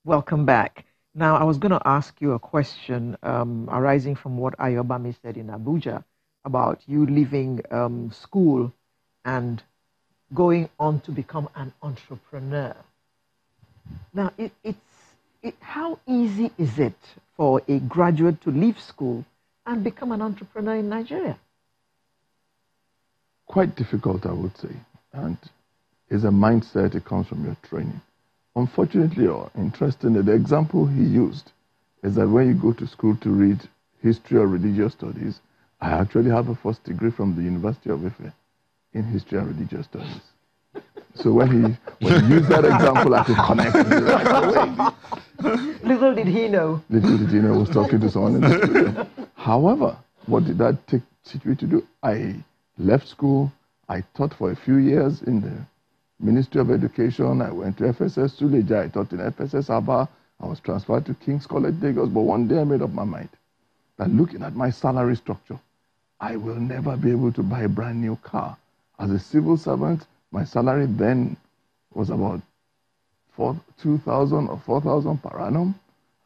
Welcome back. Now, I was going to ask you a question arising from what Ayobami said in Abuja about you leaving school and going on to become an entrepreneur. Now, how easy is it for a graduate to leave school and become an entrepreneur in Nigeria? Quite difficult, I would say. And it's a mindset, it comes from your training. Unfortunately or interestingly, the example he used is that when you go to school to read history or religious studies, I actually have a first degree from the University of Ife in history and religious studies. So when he used that example, I could connect it right away. Little did he know. Little did he know I was talking to someone in the studio. However, what did that teach me to do? I left school. I taught for a few years in the Ministry of Education. I went to FSS Suleja. I taught in FSS Aba. I was transferred to King's College Lagos. But one day I made up my mind that looking at my salary structure, I will never be able to buy a brand new car. As a civil servant, my salary then was about 2,000 or 4,000 per annum.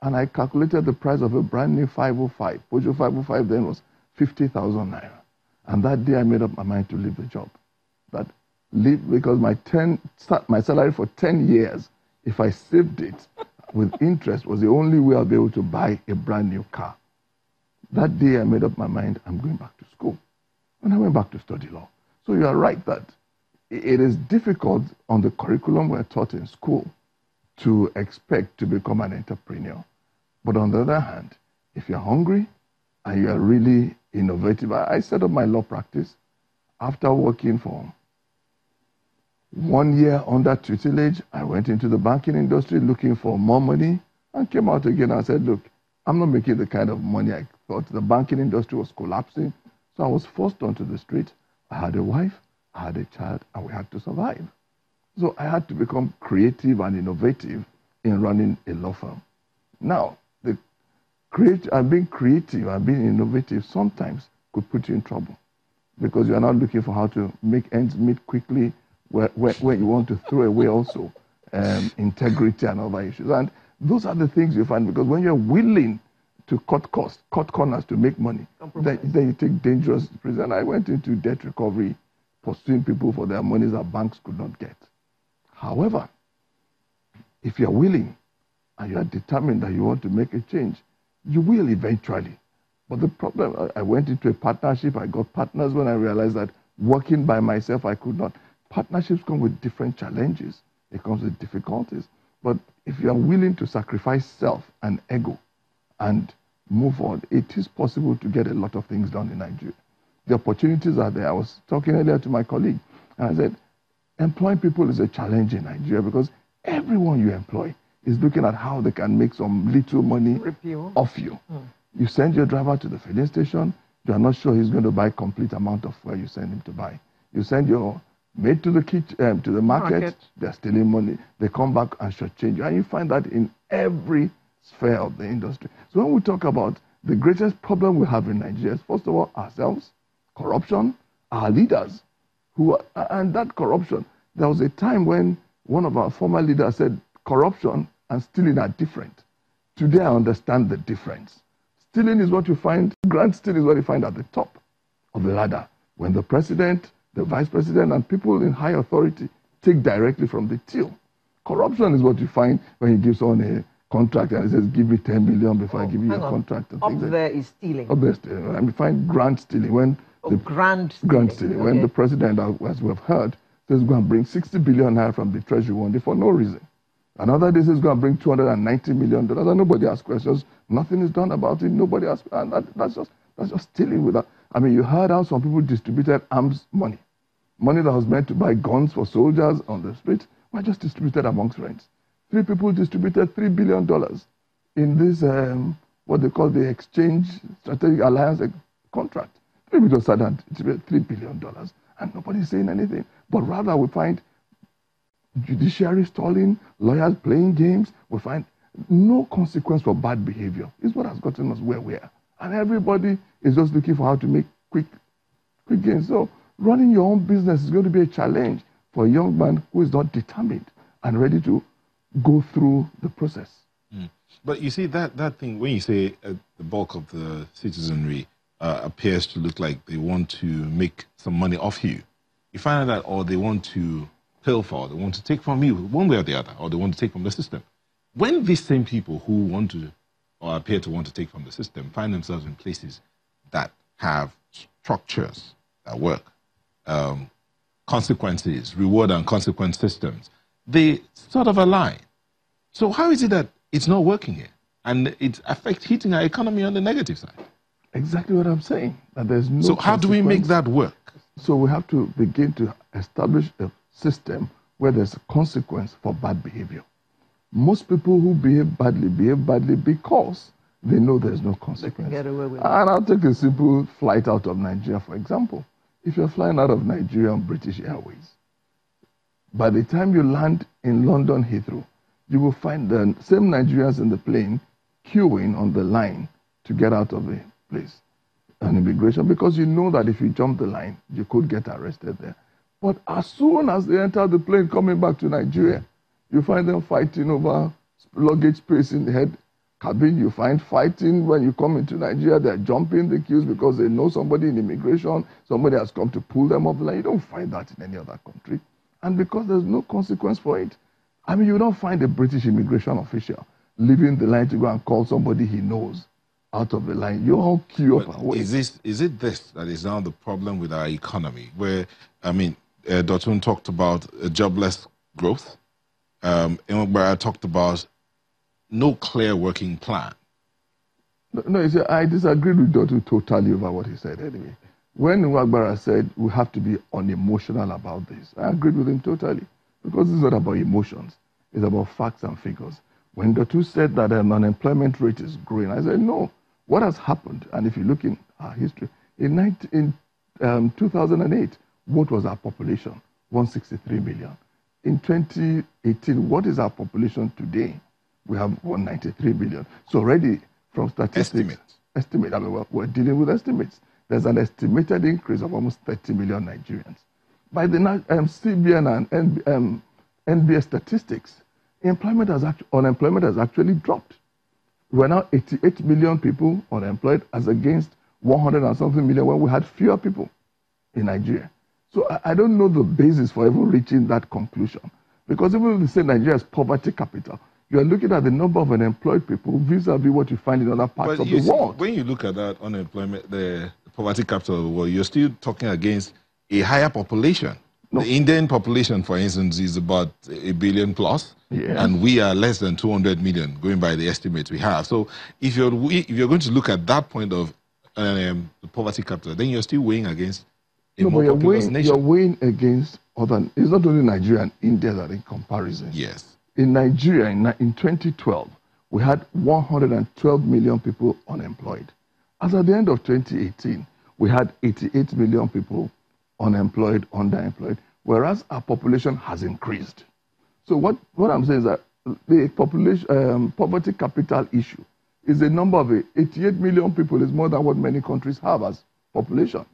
And I calculated the price of a brand new 505. Peugeot 505 then was 50,000 naira. And that day I made up my mind to leave the job. That leave because my salary for 10 years, if I saved it with interest, was the only way I'll be able to buy a brand new car. That day I made up my mind, I'm going back to school. And I went back to study law. So you are right that it is difficult on the curriculum we're taught in school to expect to become an entrepreneur. But on the other hand, if you're hungry and you are really innovative, I set up my law practice after working for 1 year under tutelage. I went into the banking industry looking for more money and came out again and said, look, I'm not making the kind of money I thought. The banking industry was collapsing. So I was forced onto the street. I had a wife, I had a child, and we had to survive. So I had to become creative and innovative in running a law firm. Now, being creative and being innovative sometimes could put you in trouble because you are not looking for how to make ends meet quickly where you want to throw away also integrity and other issues. And those are the things you find because when you're willing to cut costs, cut corners to make money, then you take dangerous risks. And I went into debt recovery, pursuing people for their monies that banks could not get. However, if you're willing and you are determined that you want to make a change, you will eventually. But the problem, I went into a partnership, I got partners when I realized that working by myself, I could not. Partnerships come with different challenges. It comes with difficulties. But if you are willing to sacrifice self and ego and move on, it is possible to get a lot of things done in Nigeria. The opportunities are there. I was talking earlier to my colleague, and I said, employing people is a challenge in Nigeria because everyone you employ is looking at how they can make some little money off you. You send your driver to the filling station, you are not sure he's going to buy complete amount of fuel you send him to buy. You send your maid to the kitchen, to the market, they're stealing money. They come back and shortchange you. And you find that in every sphere of the industry. So when we talk about the greatest problem we have in Nigeria is, first of all, ourselves, corruption, our leaders, and that corruption. There was a time when one of our former leaders said corruption and stealing are different. Today I understand the difference. Stealing is what you find, grant stealing is what you find at the top of the ladder. When the president, the vice president, and people in high authority take directly from the till. Corruption is what you find when you give someone a contract and he says, give me 10 million before I give you a contract. And up there is stealing. Up there is stealing. And we find grant stealing. When grant stealing. When the president, as we have heard, says going to bring 60 billion naira from the treasury one day for no reason. Another day says going to bring $290 million, and nobody asks questions. Nothing is done about it. Nobody asks, and that's just stealing with that. I mean, you heard how some people distributed arms money that was meant to buy guns for soldiers on the street, were just distributed amongst friends. 3 people distributed $3 billion in this what they call the Exchange Strategic Alliance contract. 3 people said that it's $3 billion, and nobody's saying anything. But rather, we find judiciary stalling, lawyers playing games. We find no consequence for bad behavior. It's what has gotten us where we are. And everybody is just looking for how to make quick gains. So running your own business is going to be a challenge for a young man who is not determined and ready to go through the process. But you see, that thing, when you say the bulk of the citizenry appears to look like they want to make some money off you, you find out that, or they want to pilfer, or they want to take from you one way or the other, or they want to take from the system. When these same people who want to, or appear to want to take from the system, find themselves in places that have structures that work, consequences, reward and consequence systems, they sort of align. So how is it that it's not working here? And it affects hitting our economy on the negative side. Exactly what I'm saying. That there's no. So how do we make that work? So we have to begin to establish a system where there's a consequence for bad behavior. Most people who behave badly because they know there's no consequence. Get away with it. And I'll take a simple flight out of Nigeria, for example. If you're flying out of Nigeria on British Airways, by the time you land in London Heathrow, you will find the same Nigerians in the plane queuing on the line to get out of the place on immigration, because you know that if you jump the line, you could get arrested there. But as soon as they enter the plane coming back to Nigeria, you find them fighting over luggage space in the head cabin. You find fighting when you come into Nigeria. They're jumping the queues because they know somebody in immigration, somebody has come to pull them off the line. You don't find that in any other country. And because there's no consequence for it. I mean, you don't find a British immigration official leaving the line to go and call somebody he knows out of the line. You all queue up and wait. Is it this that is now the problem with our economy? Where, I mean, Dr. talked about jobless growth. Imagbara talked about no clear working plan. No, you see, I disagreed with Dr. totally over what he said anyway. When Imagbara said we have to be unemotional about this, I agreed with him totally. Because it's not about emotions. It's about facts and figures. When Dr. said that an unemployment rate is growing, I said, no. What has happened, and if you look in our history, in 2008, what was our population? 163 million. In 2018, what is our population today? We have 193 billion. So already from statistics, I mean, we're dealing with estimates. There's an estimated increase of almost 30 million Nigerians. By the CBN and NBS statistics, unemployment has actually dropped. We're now 88 million people unemployed as against 100 and something million when we had fewer people in Nigeria. So I don't know the basis for even reaching that conclusion. Because even if they say Nigeria is poverty capital, you are looking at the number of unemployed people vis-a-vis what you find in other parts of the world. When you look at that unemployment, the poverty capital of the world, you're still talking against a higher population. No. The Indian population, for instance, is about 1 billion plus, and we are less than 200 million, going by the estimates we have. So if you're going to look at that point of the poverty capital, then you're still weighing against a more populous nation. You're weighing against other. It's not only Nigeria and India that are in comparison. Yes. In Nigeria, in 2012, we had 112 million people unemployed. As at the end of 2018, we had 88 million people unemployed, underemployed, whereas our population has increased. So what I'm saying is that the population poverty capital issue is the number of 88 million people is more than what many countries have as population.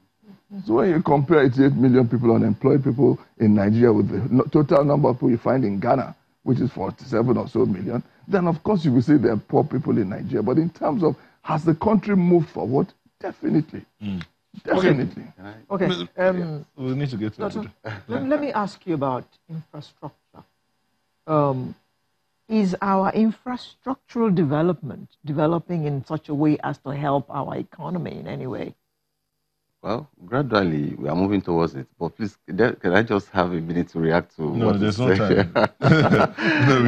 So when you compare 88 million people unemployed people in Nigeria with the total number of people you find in Ghana, which is 47 or so million, then of course you will say there are poor people in Nigeria. But in terms of has the country moved forward? Definitely. Definitely. Okay. We need to get to that. Let me ask you about infrastructure. Is our infrastructural development developing in such a way as to help our economy in any way? Well, gradually we are moving towards it. But please, can I just have a minute to react to what there's no time. No,